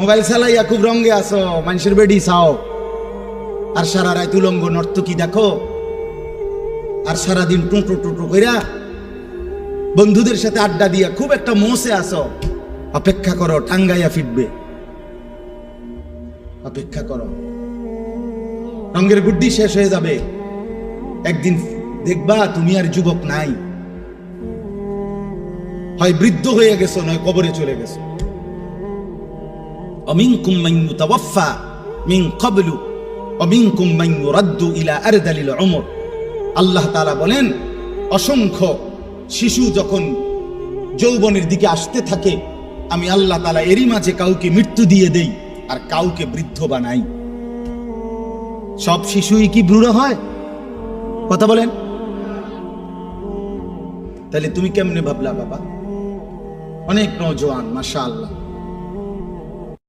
Mobile চালাইয়া খুব রঙে আসো, মানুষের বেডি চাও, আর সারা রাত উলঙ্গ নর্তকী দেখো, আর সারাদিন টুঁটো টুঁটো কইরা বন্ধুদের সাথে আড্ডা দিয়া খুব একটা মোসে আসো। অপেক্ষা করো, টাঙ্গাইয়া ফিরবে। অপেক্ষা করো, রঙের গুড্ডি শেষ হয়ে যাবে। একদিন দেখবা তুমি আর যুবক নাই, হয় বৃদ্ধ হয়ে গেছো, নয় কবরে চলে গেছো। অমিনকুম মান ইউতাওয়াফা মিন ক্বাবলু অমিনকুম মান ইউরাদ্দু ইলা আরদালিল উমর। আল্লাহ তাআলা বলেন, অসংখ্য শিশু যখন যৌবনের দিকে আসতে থাকে, আমি আল্লাহ তাআলা এরই মাঝে কাউকে মৃত্যু দিয়ে দেই আর কাউকে বৃদ্ধ বানাই। সব শিশুই কি বুড়ো হয়? কথা বলেন। তাহলে তুমি কেমনে ভাবলা বাবা? অনেক নওজোয়ান, মাশাআল্লাহ।